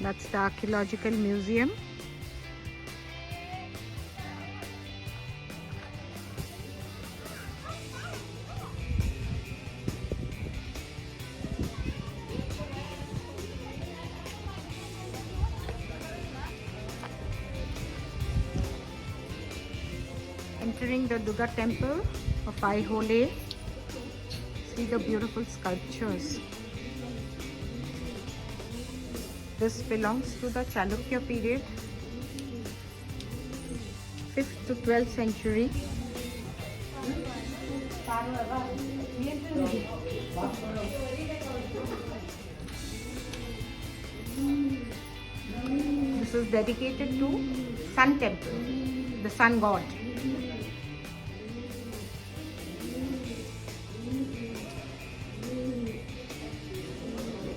That's the archaeological museum. Entering the Durga Temple of Aihole. See the beautiful sculptures. This belongs to the Chalukya period, 5th to 12th century. This is dedicated to Sun Temple, the Sun God.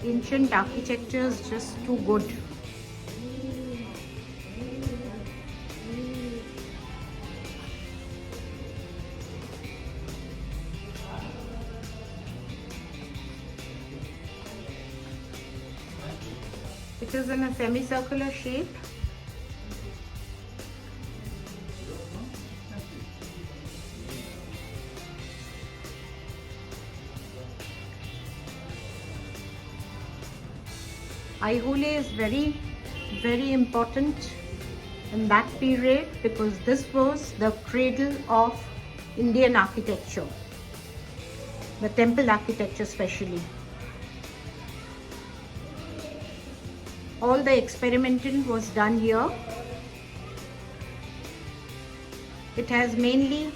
Ancient architecture is just too good. It is in a semicircular shape. Aihole is very important in that period because this was the cradle of Indian architecture, the temple architecture especially. All the experimental was done here. It has mainly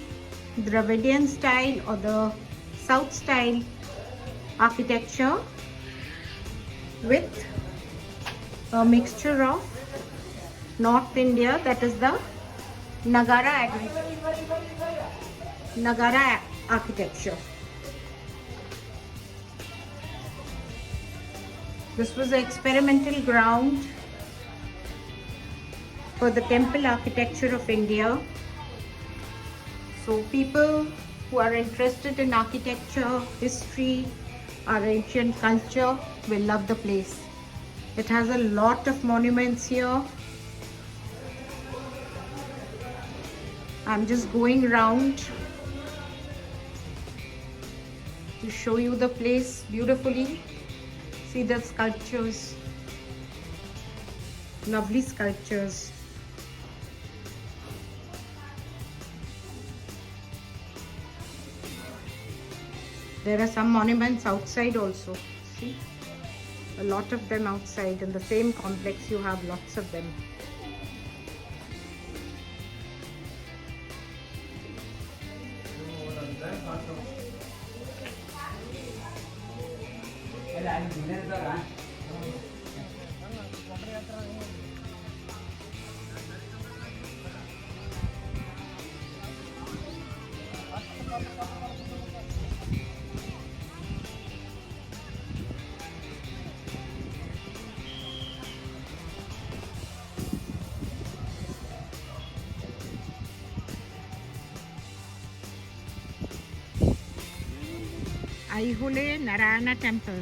Dravidian style or the South style architecture with a mixture of North India, that is the Nagara architecture. This was an experimental ground for the temple architecture of India. So people who are interested in architecture, history, our ancient culture will love the place. It has a lot of monuments here. I'm just going around to show you the place beautifully. See the sculptures, lovely sculptures. There are some monuments outside also. See? A lot of them outside. In the same complex you have lots of them. Aihole Narayana Temple.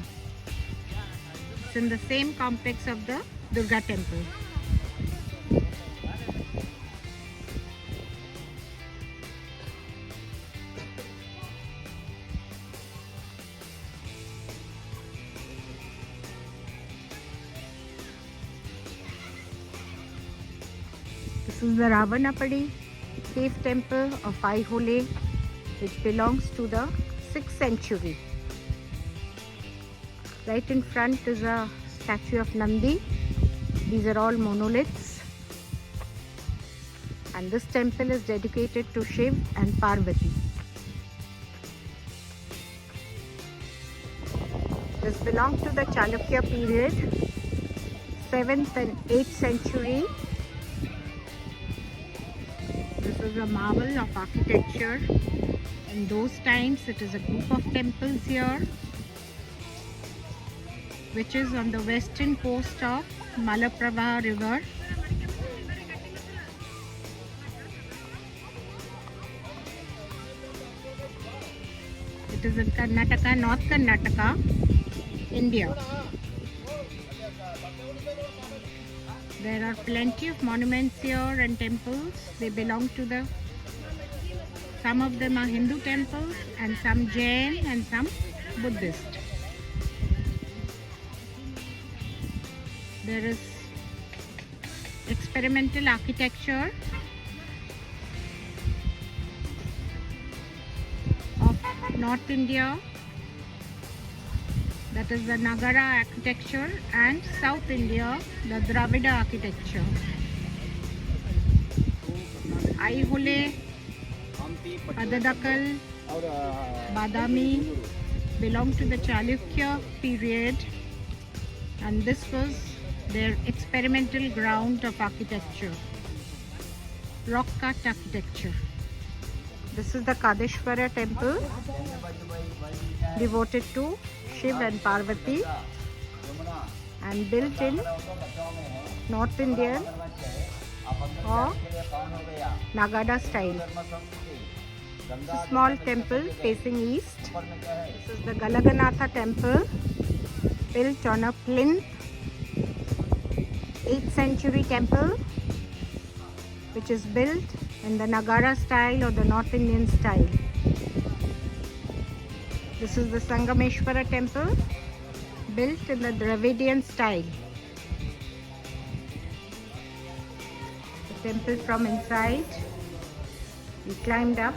It's in the same complex of the Durga Temple. This is the Ravanapadi cave temple of Aihole, which belongs to the 6th century. Right in front is a statue of Nandi. These are all monoliths. And this temple is dedicated to Shiv and Parvati. This belongs to the Chalukya period, 7th and 8th century. This is a marvel of architecture. In those times, it is a group of temples here, which is on the western coast of Malaprabha river. It is in Karnataka, North Karnataka, India. There are plenty of monuments here and temples. They belong to some of them are Hindu temples and some Jain and some Buddhist. There is experimental architecture of North India, that is the Nagara architecture, and South India, the Dravida architecture. Aihole, Pattadakal, Badami belong to the Chalukya period, and this was their experimental ground of architecture, rock cut architecture. This is the Kadeshwara temple, devoted to Shiv and Parvati, and built in North Indian or Nagada style. It's a small temple facing east. This is the Galaganatha temple, built on a plinth. 8th century temple, which is built in the Nagara style or the North Indian style. This is the Sangameshwara temple, built in the Dravidian style. The temple from inside, we climbed up.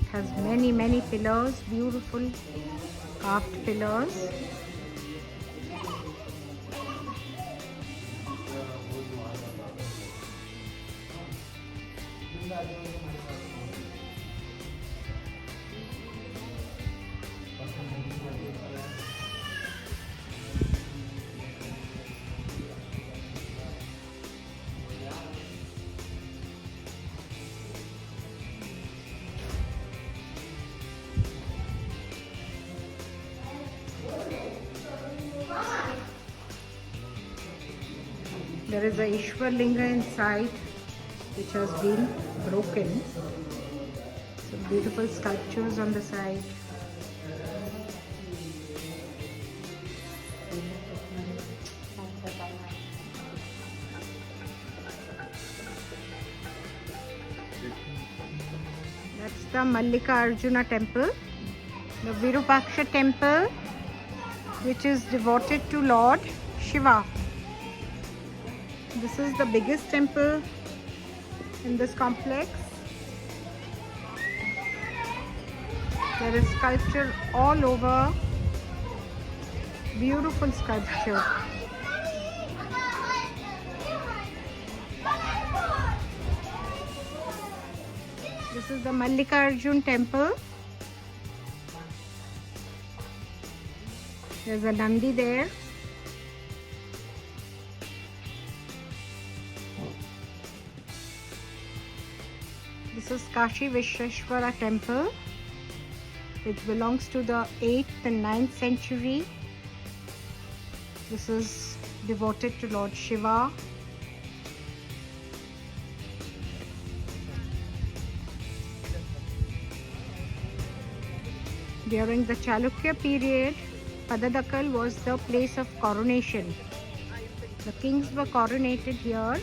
It has many pillars, beautiful carved pillars. There is a Ishwar Linga inside, which has been broken. Some beautiful sculptures on the side. That's the Mallika Arjuna temple. The Virupaksha temple, which is devoted to Lord Shiva. This is the biggest temple in this complex. There is sculpture all over, beautiful sculpture. This is the Mallikarjun temple. There's a Nandi there. This is Kashi Vishweshwara temple, which belongs to the 8th and 9th century. This is devoted to Lord Shiva. During the Chalukya period, Pattadakal was the place of coronation. The kings were coronated here.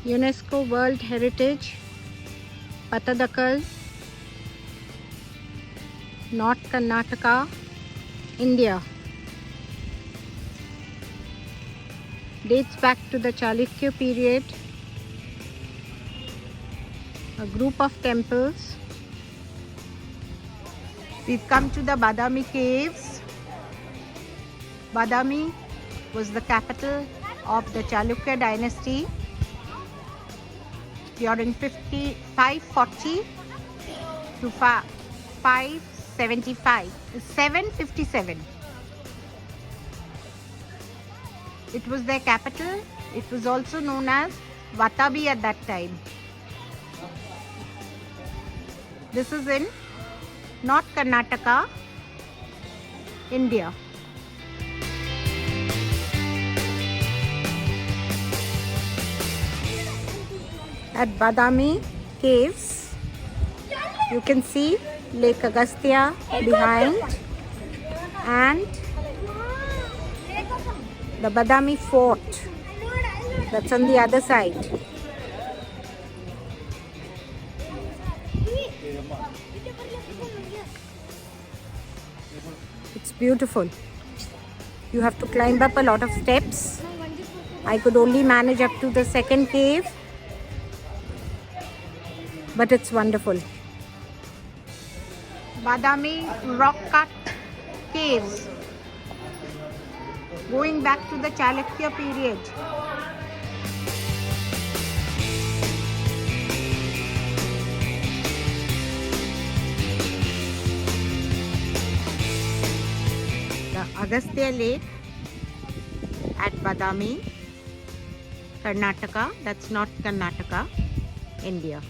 UNESCO World Heritage, Pattadakal, North Karnataka, India. Dates back to the Chalukya period. A group of temples. We've come to the Badami Caves. Badami was the capital of the Chalukya dynasty during 540 to 757. It was their capital. It was also known as Vatabi at that time. This is in North Karnataka, India. At Badami Caves, you can see Lake Agastya behind and the Badami Fort that's on the other side. It's beautiful. You have to climb up a lot of steps. I could only manage up to the second cave, but it's wonderful. Badami rock cut caves, going back to the Chalukya period. The Agastya Lake at Badami, Karnataka. That's not Karnataka, India.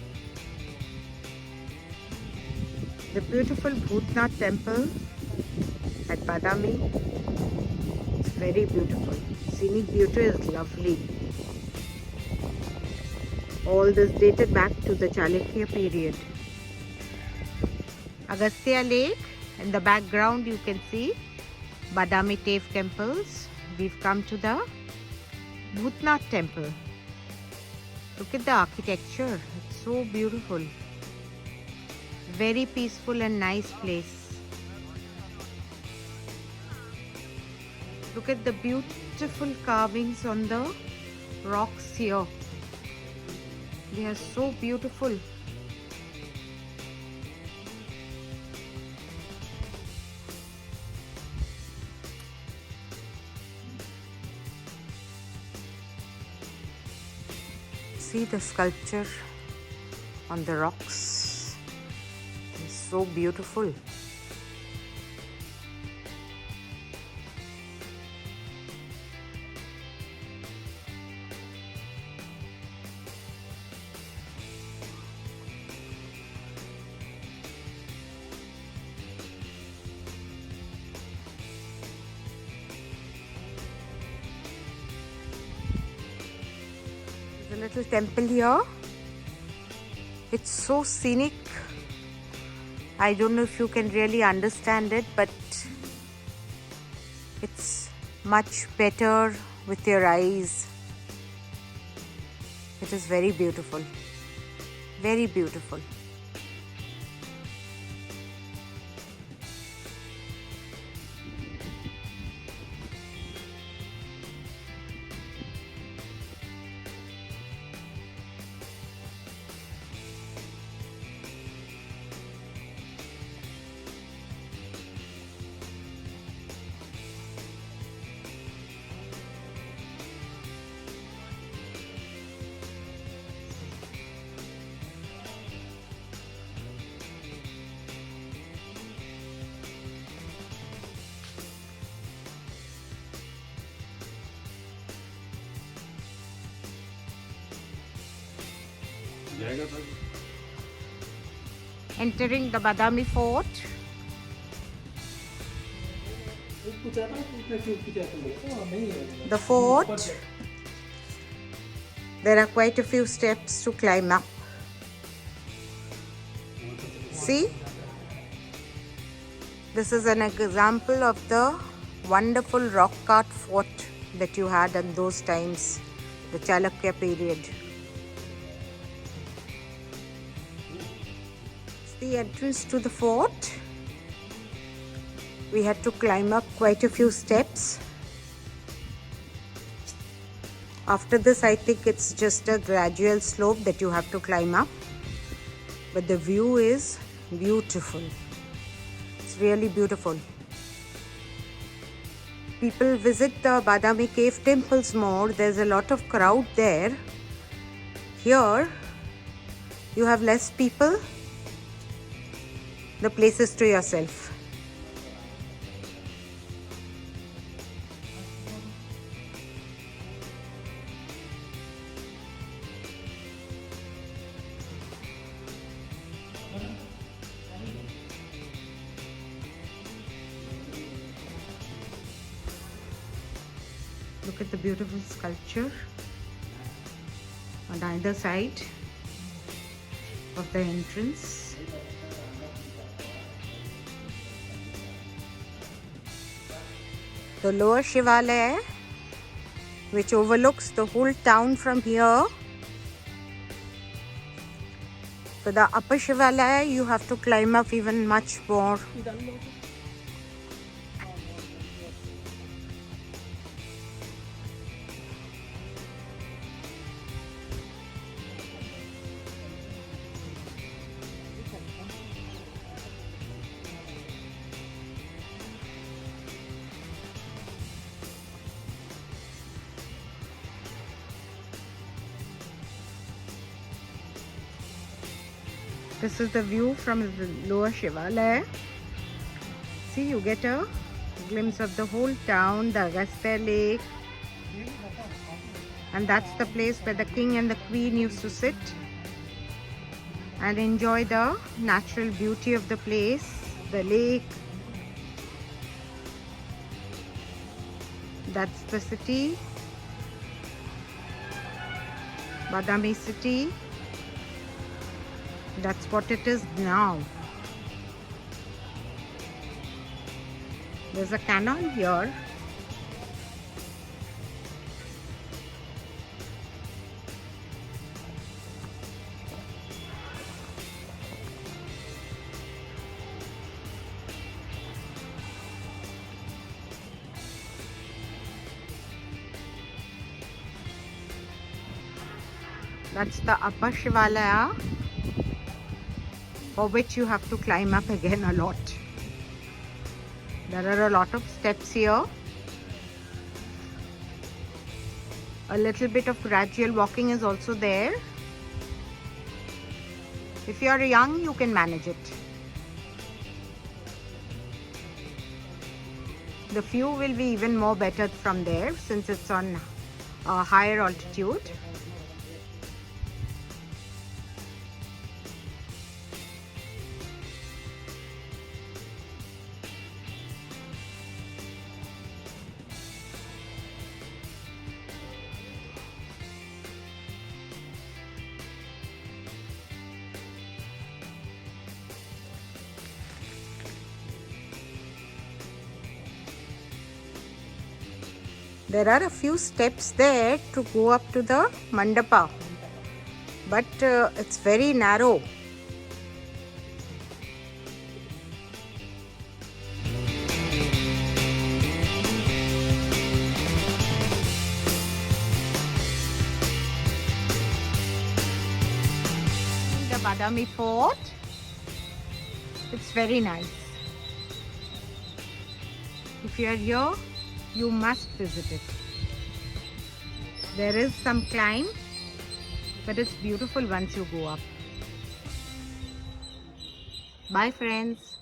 The beautiful Badami Temple at Badami. It's very beautiful. Scenic beauty is lovely. All this dated back to the Chalukya period. Agastya Lake. In the background you can see Badami temples. We've come to the Badami Temple. Look at the architecture. It's so beautiful. Very peaceful and nice place. Look at the beautiful carvings on the rocks here. They are so beautiful. See the sculpture on the rocks. It's so beautiful. There's a little temple here. It's so scenic. I don't know if you can really understand it, but it's much better with your eyes. It is very beautiful. Very beautiful. Entering the Badami Fort. The fort. There are quite a few steps to climb up. See? This is an example of the wonderful rock cut fort that you had in those times, the Chalukya period. The entrance to the fort. We had to climb up quite a few steps. After this, I think it's just a gradual slope that you have to climb up, but the view is beautiful. It's really beautiful. People visit the Badami cave temples more. There's a lot of crowd there. Here you have less people. The place is to yourself. Look at the beautiful sculpture on either side. of the entrance. The lower Shivalaya, which overlooks the whole town from here. For the upper Shivalaya, you have to climb up even much more. This is the view from the lower Shivalaya. See, you get a glimpse of the whole town, the Agastya Lake. And that's the place where the king and the queen used to sit and enjoy the natural beauty of the place, the lake. That's the city, Badami city. That's what it is now. There's a canal here. That's the upper Shivalaya, for which you have to climb up again a lot. There are a lot of steps here. A little bit of gradual walking is also there. If you are young, you can manage it. The view will be even more better from there since it's on a higher altitude. There are a few steps there to go up to the mandapa, but it's very narrow. The Badami Fort, it's very nice. If you are here, you must visit it. There is some climb, but it's beautiful once you go up. Bye friends.